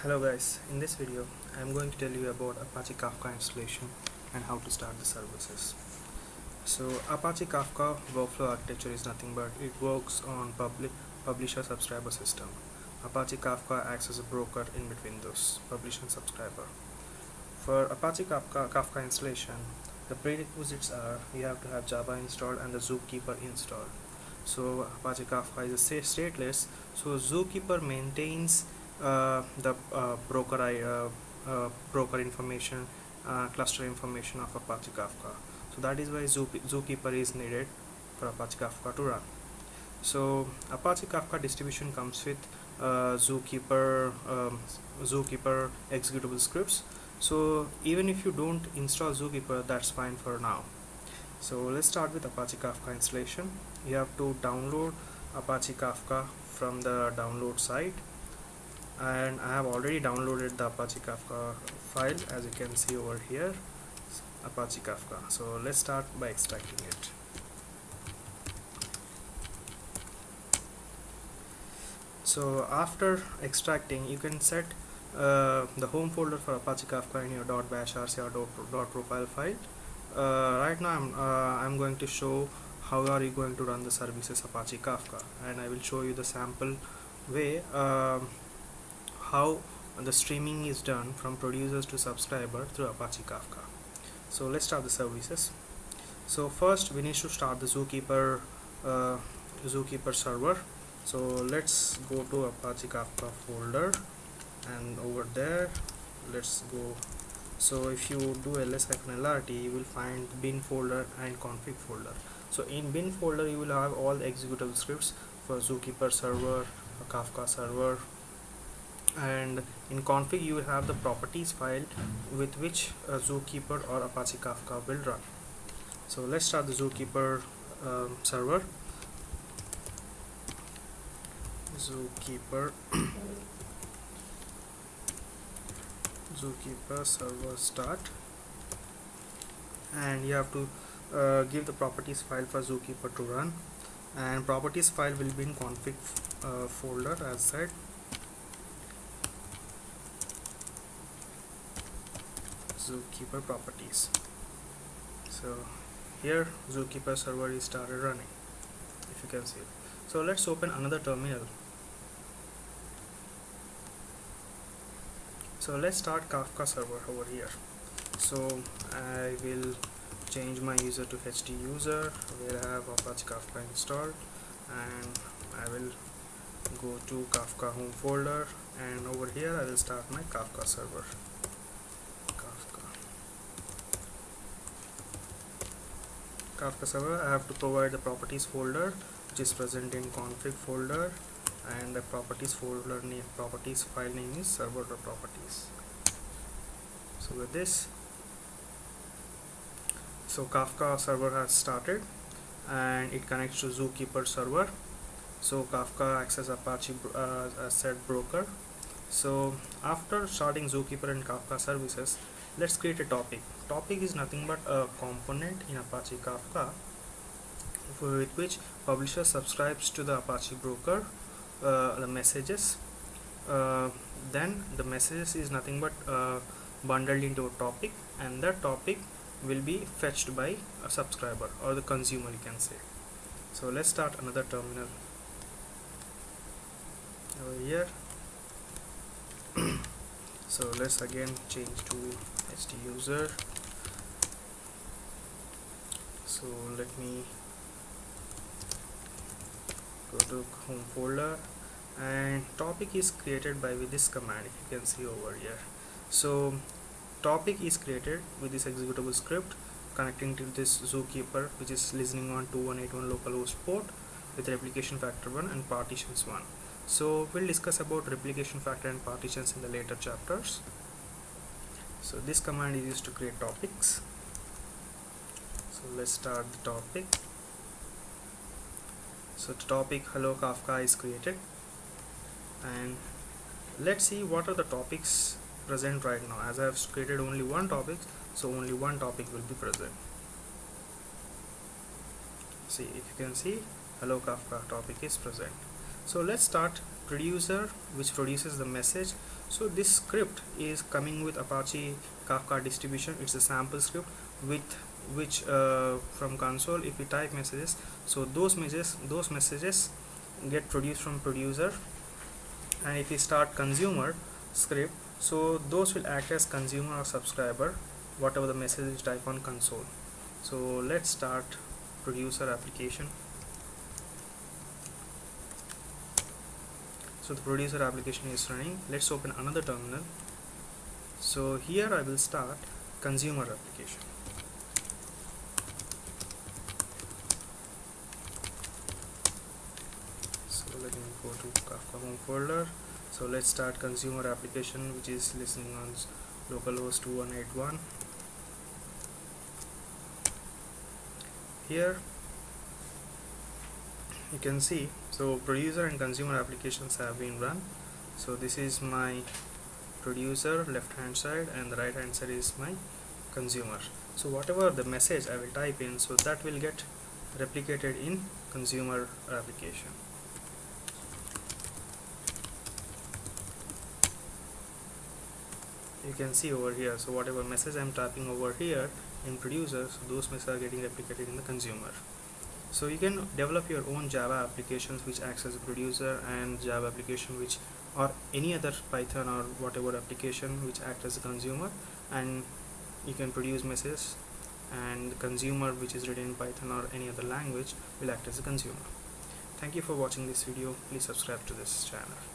Hello guys, in this video I am going to tell you about Apache Kafka installation and how to start the services. So Apache Kafka workflow architecture is nothing but it works on publisher subscriber system. Apache Kafka acts as a broker in between those publisher and subscriber. For Apache Kafka installation, the prerequisites are you have to have Java installed and the Zookeeper installed. So Apache Kafka is a stateless, so Zookeeper maintains the broker information, cluster information of Apache Kafka. So that is why Zookeeper is needed for Apache Kafka to run. So Apache Kafka distribution comes with Zookeeper executable scripts. So even if you don't install Zookeeper, that's fine for now. So let's start with Apache Kafka installation. You have to download Apache Kafka from the download site, and I have already downloaded the Apache Kafka file, as you can see over here, Apache Kafka. So let's start by extracting it. So after extracting, you can set the home folder for Apache Kafka in your .bashrc or .profile file. Right now I'm going to show how are you going to run the services Apache Kafka, and I will show you the sample way how the streaming is done from producers to subscriber through Apache Kafka. So let's start the services. So first we need to start the Zookeeper server. So let's go to Apache Kafka folder, and over there let's go. So if you do ls-lrt, you will find bin folder and config folder. So in bin folder you will have all the executable scripts for Zookeeper server, Kafka server, and in config you will have the properties file with which Zookeeper or Apache Kafka will run. So let's start the Zookeeper server. Zookeeper server start, and you have to give the properties file for Zookeeper to run, and properties file will be in config folder as said. Zookeeper properties. So here Zookeeper server is started running, if you can see it. So let's open another terminal. So let's start Kafka server over here. So I will change my user to HT user where I have Apache Kafka installed, and I will go to Kafka home folder, and over here I will start my Kafka server. Kafka server, I have to provide the properties folder which is present in config folder, and the properties folder name, properties file name is server.properties. So with this, so Kafka server has started and it connects to Zookeeper server. So Kafka acts as Apache as said broker. So after starting Zookeeper and Kafka services, let's create a topic. Topic is nothing but a component in Apache Kafka with which publisher subscribes to the Apache broker the messages. Then the messages is nothing but bundled into a topic, and that topic will be fetched by a subscriber or the consumer, you can say. So let's start another terminal over here. So let's again change to HT user. So let me go to home folder, and topic is created by with this command, if you can see over here. So topic is created with this executable script connecting to this Zookeeper, which is listening on 2181 localhost port with replication factor 1 and partitions 1. So we'll discuss about replication factor and partitions in the later chapters. So this command is used to create topics. So let's start the topic. So the topic hello Kafka is created, and let's see what are the topics present right now. As I have created only one topic, so only one topic will be present. See, if you can see, hello Kafka topic is present. So let's start producer which produces the message. So this script is coming with Apache Kafka distribution. It's a sample script with which from console, if we type messages, so those messages get produced from producer. And if we start consumer script, so those will act as consumer or subscriber, whatever the message is type on console. So let's start producer application. So the producer application is running. Let's open another terminal. So here I will start consumer application. So let me go to Kafka home folder. So let's start consumer application, which is listening on localhost 2181. Here you can see, so producer and consumer applications have been run. So this is my producer left hand side, and the right hand side is my consumer. So whatever the message I will type in, so that will get replicated in consumer application. You can see over here, so whatever message I'm typing over here in producer, so those messages are getting replicated in the consumer. So you can develop your own Java applications which acts as a producer, and Java application which, or any other Python or whatever application which act as a consumer, and you can produce messages, and the consumer which is written in Python or any other language will act as a consumer. Thank you for watching this video. Please subscribe to this channel.